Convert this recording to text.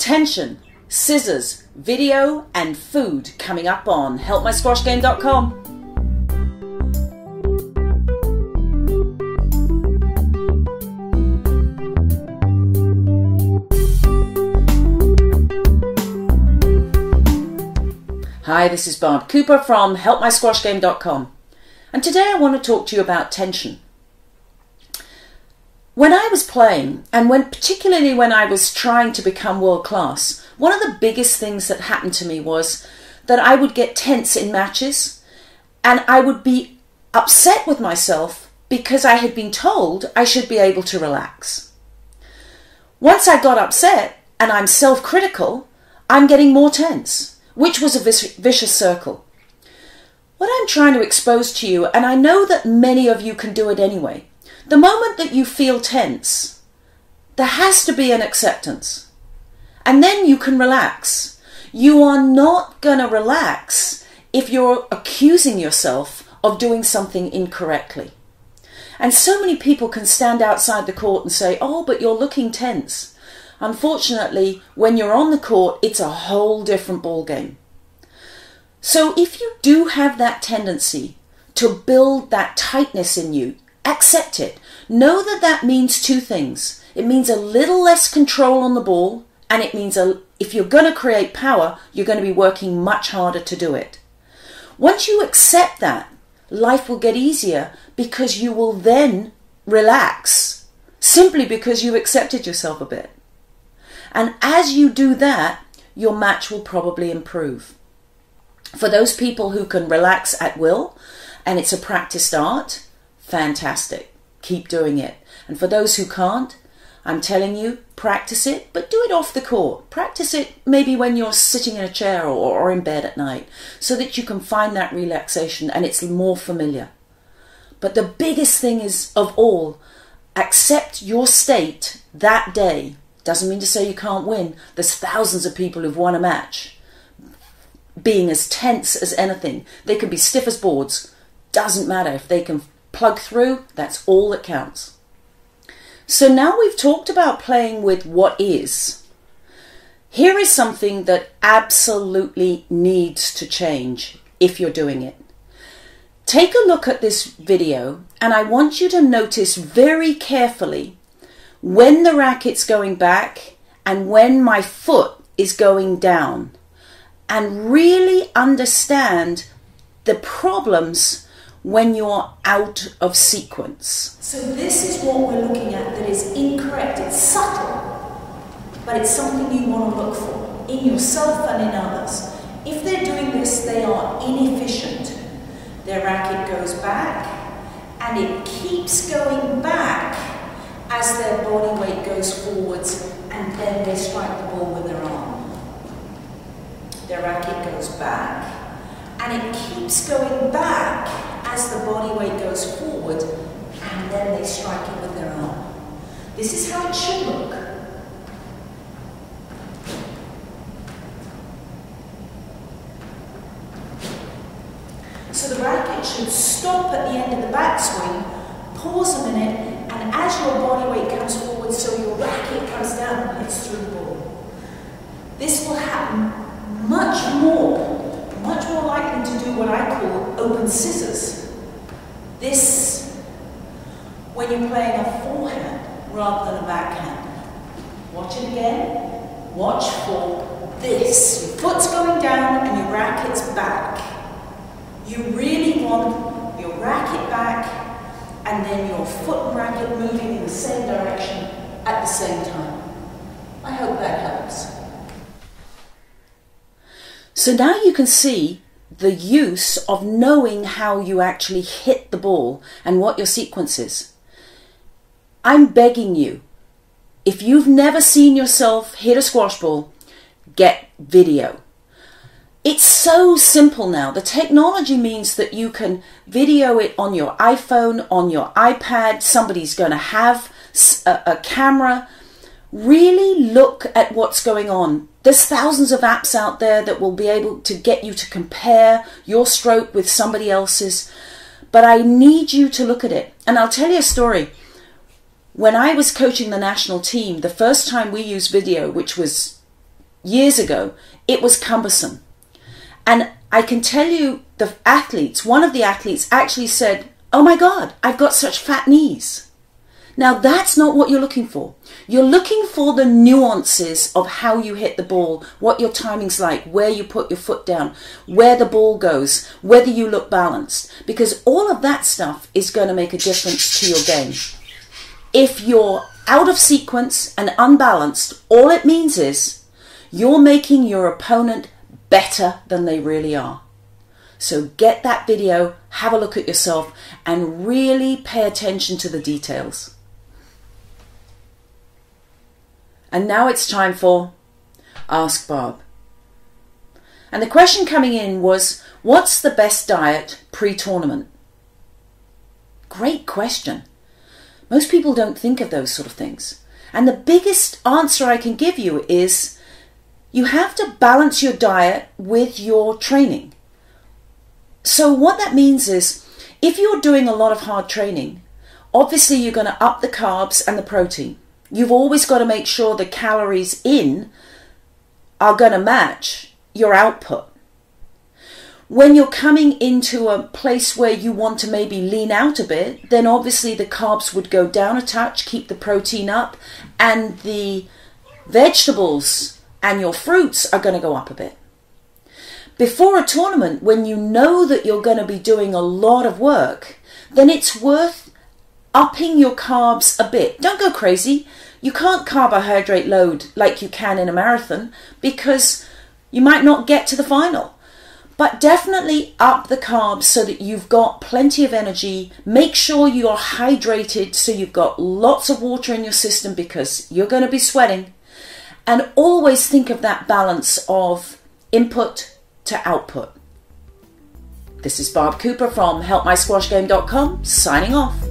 tension, scissors, video and food coming up on helpmysquashgame.com. Hi, this is Barb Cooper from helpmysquashgame.com, and today I want to talk to you about tension. When I was playing, and particularly when I was trying to become world class, one of the biggest things that happened to me was that I would get tense in matches, and I would be upset with myself because I had been told I should be able to relax. Once I got upset and I'm self-critical, I'm getting more tense, which was a vicious circle. What I'm trying to expose to you, and I know that many of you can do it anyway, the moment that you feel tense, there has to be an acceptance. And then you can relax. You are not going to relax if you're accusing yourself of doing something incorrectly. And so many people can stand outside the court and say, oh, but you're looking tense. Unfortunately, when you're on the court, it's a whole different ballgame. So if you do have that tendency to build that tightness in you, accept it. Know that that means two things. It means a little less control on the ball, and it means if you're going to create power, you're going to be working much harder to do it. Once you accept that, life will get easier because you will then relax simply because you accepted yourself a bit. And as you do that, your match will probably improve. For those people who can relax at will, and it's a practiced art, fantastic. Keep doing it. And for those who can't, I'm telling you, practice it, but do it off the court. Practice it maybe when you're sitting in a chair or in bed at night, so that you can find that relaxation and it's more familiar. But the biggest thing is, of all, accept your state that day. Doesn't mean to say you can't win. There's thousands of people who've won a match being as tense as anything. They can be stiff as boards. Doesn't matter. If they can plug through, that's all that counts. So now we've talked about playing with what is. Here is something that absolutely needs to change if you're doing it. Take a look at this video, and I want you to notice very carefully when the racket's going back and when my foot is going down, and really understand the problems when you're out of sequence. So this is what we're looking at that is incorrect. It's subtle, but it's something you want to look for in yourself and in others. If they're doing this, they are inefficient. Their racket goes back, and it keeps going back as their body weight goes forwards, and then they strike the ball with their arm. Their racket goes back, and it keeps going back as the body weight goes forward, and then they strike it with their arm. This is how it should look. So the racket should stop at the end of the backswing, pause a minute, and as your body weight comes forward, so your racket comes down and hits through the ball. This will happen much more likely to do what I call open scissors. This, when you're playing a forehand rather than a backhand. Watch it again. Watch for this. Your foot's going down and your racket's back. You really want your racket back and then your foot and racket moving in the same direction at the same time. I hope that helps. So now you can see the use of knowing how you actually hit the ball and what your sequence is. I'm begging you, if you've never seen yourself hit a squash ball, get video. It's so simple now. The technology means that you can video it on your iPhone, on your iPad. Somebody's going to have a camera. Really look at what's going on. There's thousands of apps out there that will be able to get you to compare your stroke with somebody else's. But I need you to look at it. And I'll tell you a story. When I was coaching the national team, the first time we used video, which was years ago, it was cumbersome. And I can tell you, the athletes, one of the athletes actually said, "Oh my God, I've got such fat knees." Now that's not what you're looking for. You're looking for the nuances of how you hit the ball, what your timing's like, where you put your foot down, where the ball goes, whether you look balanced, because all of that stuff is going to make a difference to your game. If you're out of sequence and unbalanced, all it means is you're making your opponent better than they really are. So get that video, have a look at yourself, and really pay attention to the details. And now it's time for Ask Barb. And the question coming in was, what's the best diet pre-tournament? Great question. Most people don't think of those sort of things. And the biggest answer I can give you is, you have to balance your diet with your training. So what that means is, if you're doing a lot of hard training, obviously you're going to up the carbs and the protein. You've always got to make sure the calories in are going to match your output. When you're coming into a place where you want to maybe lean out a bit, then obviously the carbs would go down a touch, keep the protein up, and the vegetables and your fruits are going to go up a bit. Before a tournament, when you know that you're going to be doing a lot of work, then it's worth upping your carbs a bit. Don't go crazy. You can't carbohydrate load like you can in a marathon because you might not get to the final. But definitely up the carbs so that you've got plenty of energy. Make sure you're hydrated so you've got lots of water in your system because you're going to be sweating. And always think of that balance of input to output. This is Barb Cooper from HelpMySquashGame.com signing off.